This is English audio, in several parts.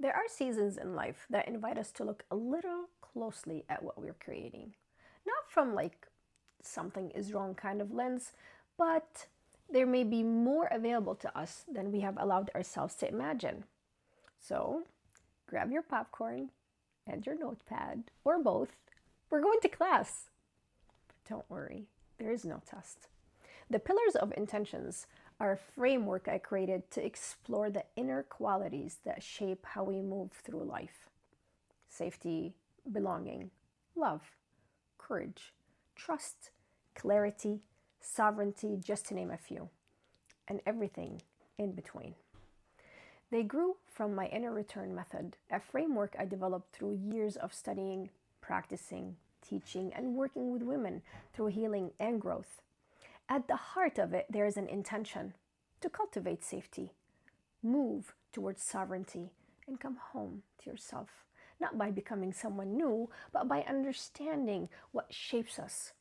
There are seasons in life that invite us to look a little closely at what we're creating. Not from like something is wrong kind of lens, but there may be more available to us than we have allowed ourselves to imagine. So grab your popcorn and your notepad, or both. We're going to class. But don't worry, there is no test. The pillars of intentions are a framework I created to explore the inner qualities that shape how we move through life: safety, belonging, love, courage, trust, clarity, sovereignty, just to name a few, and everything in between. They grew from my inner return method, a framework I developed through years of studying, practicing, teaching, and working with women through healing and growth. At the heart of it, there is an intention to cultivate safety, move towards sovereignty, and come home to yourself. Not by becoming someone new, but by understanding what shapes us,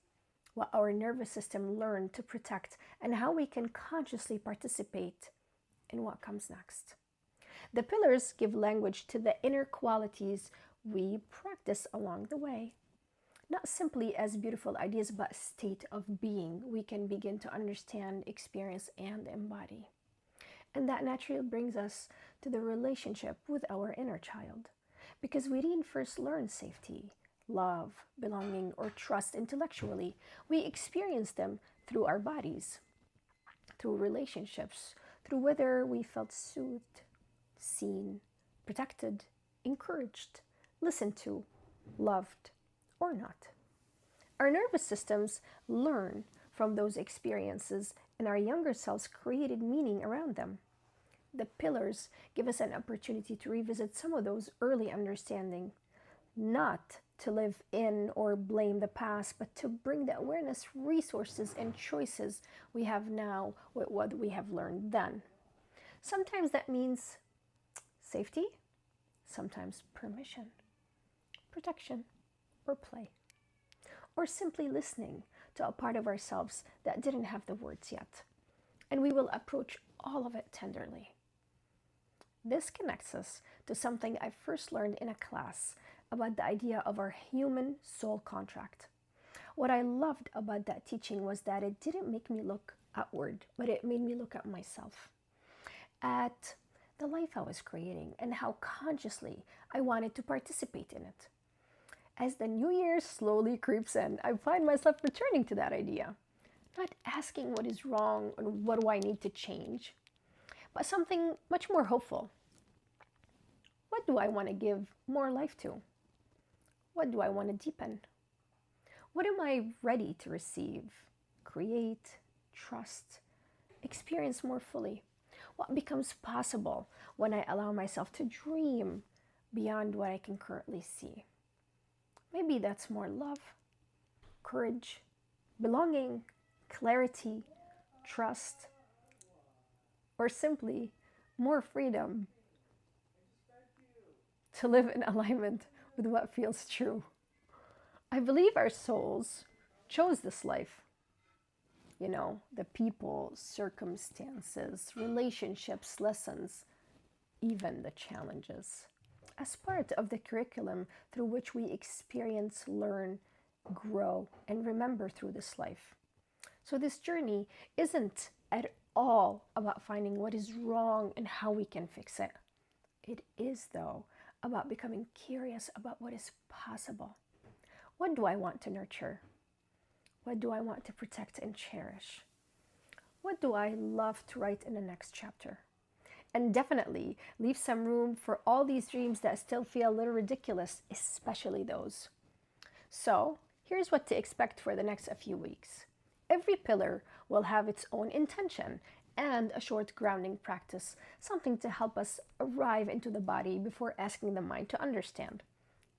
what our nervous system learned to protect, and how we can consciously participate in what comes next. The pillars give language to the inner qualities we practice along the way. Not simply as beautiful ideas, but a state of being we can begin to understand, experience, and embody. And that naturally brings us to the relationship with our inner child. Because we didn't first learn safety, love, belonging, or trust intellectually, we experience them through our bodies, through relationships, through whether we felt soothed, seen, protected, encouraged, listened to, loved, or not. Our nervous systems learn from those experiences, and our younger selves created meaning around them. The pillars give us an opportunity to revisit some of those early understanding, not to live in or blame the past, but to bring the awareness, resources, and choices we have now with what we have learned then. Sometimes that means safety, sometimes permission, protection, or play, or simply listening to a part of ourselves that didn't have the words yet. And we will approach all of it tenderly. This connects us to something I first learned in a class about the idea of our human soul contract. What I loved about that teaching was that it didn't make me look outward, but it made me look at myself, at the life I was creating, and how consciously I wanted to participate in it. As the new year slowly creeps in, I find myself returning to that idea, not asking what is wrong or what do I need to change, but something much more hopeful. What do I want to give more life to? What do I want to deepen? What am I ready to receive, create, trust, experience more fully? What becomes possible when I allow myself to dream beyond what I can currently see? Maybe that's more love, courage, belonging, clarity, trust, or simply more freedom to live in alignment with what feels true. I believe our souls chose this life. You know, the people, circumstances, relationships, lessons, even the challenges, as part of the curriculum through which we experience, learn, grow, and remember through this life. So, this journey isn't at all about finding what is wrong and how we can fix it. It is, though, about becoming curious about what is possible. What do I want to nurture? What do I want to protect and cherish? What do I love to write in the next chapter? And definitely leave some room for all these dreams that still feel a little ridiculous, especially those. So, here's what to expect for the next few weeks. Every pillar will have its own intention and a short grounding practice, something to help us arrive into the body before asking the mind to understand.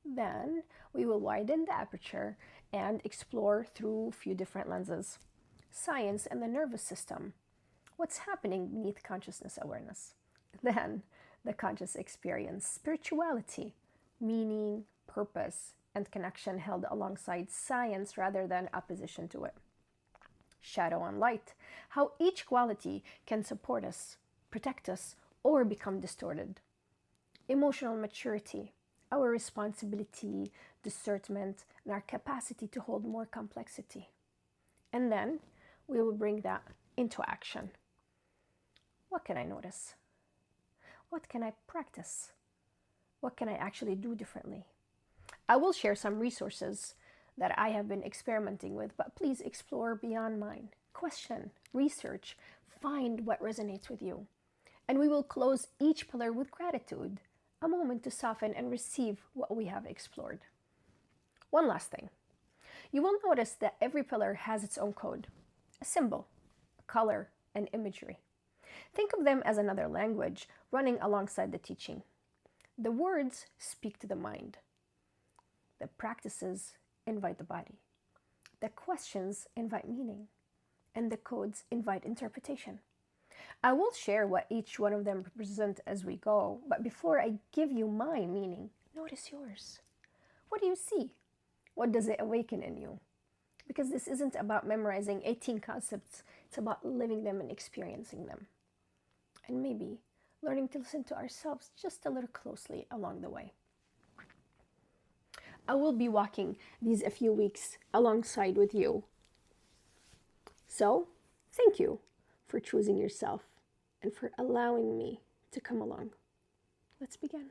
Then we will widen the aperture and explore through a few different lenses: science and the nervous system, what's happening beneath consciousness awareness, then the conscious experience, spirituality, meaning, purpose, and connection held alongside science rather than opposition to it, shadow and light, how each quality can support us, protect us, or become distorted. emotional maturity, our responsibility, discernment, and our capacity to hold more complexity. And then we will bring that into action. What can I notice? What can I practice? What can I actually do differently? I will share some resources that I have been experimenting with, but please explore beyond mine. Question, research, find what resonates with you. And we will close each pillar with gratitude, a moment to soften and receive what we have explored. One last thing. You will notice that every pillar has its own code, a symbol, a color, and imagery. Think of them as another language running alongside the teaching. The words speak to the mind. The practices invite the body. The questions invite meaning. And the codes invite interpretation. I will share what each one of them represent as we go, but before I give you my meaning, notice yours. What do you see? What does it awaken in you? Because this isn't about memorizing 18 concepts, it's about living them and experiencing them. And maybe learning to listen to ourselves just a little closely along the way. I will be walking these a few weeks alongside with you. So, thank you for choosing yourself and for allowing me to come along. Let's begin.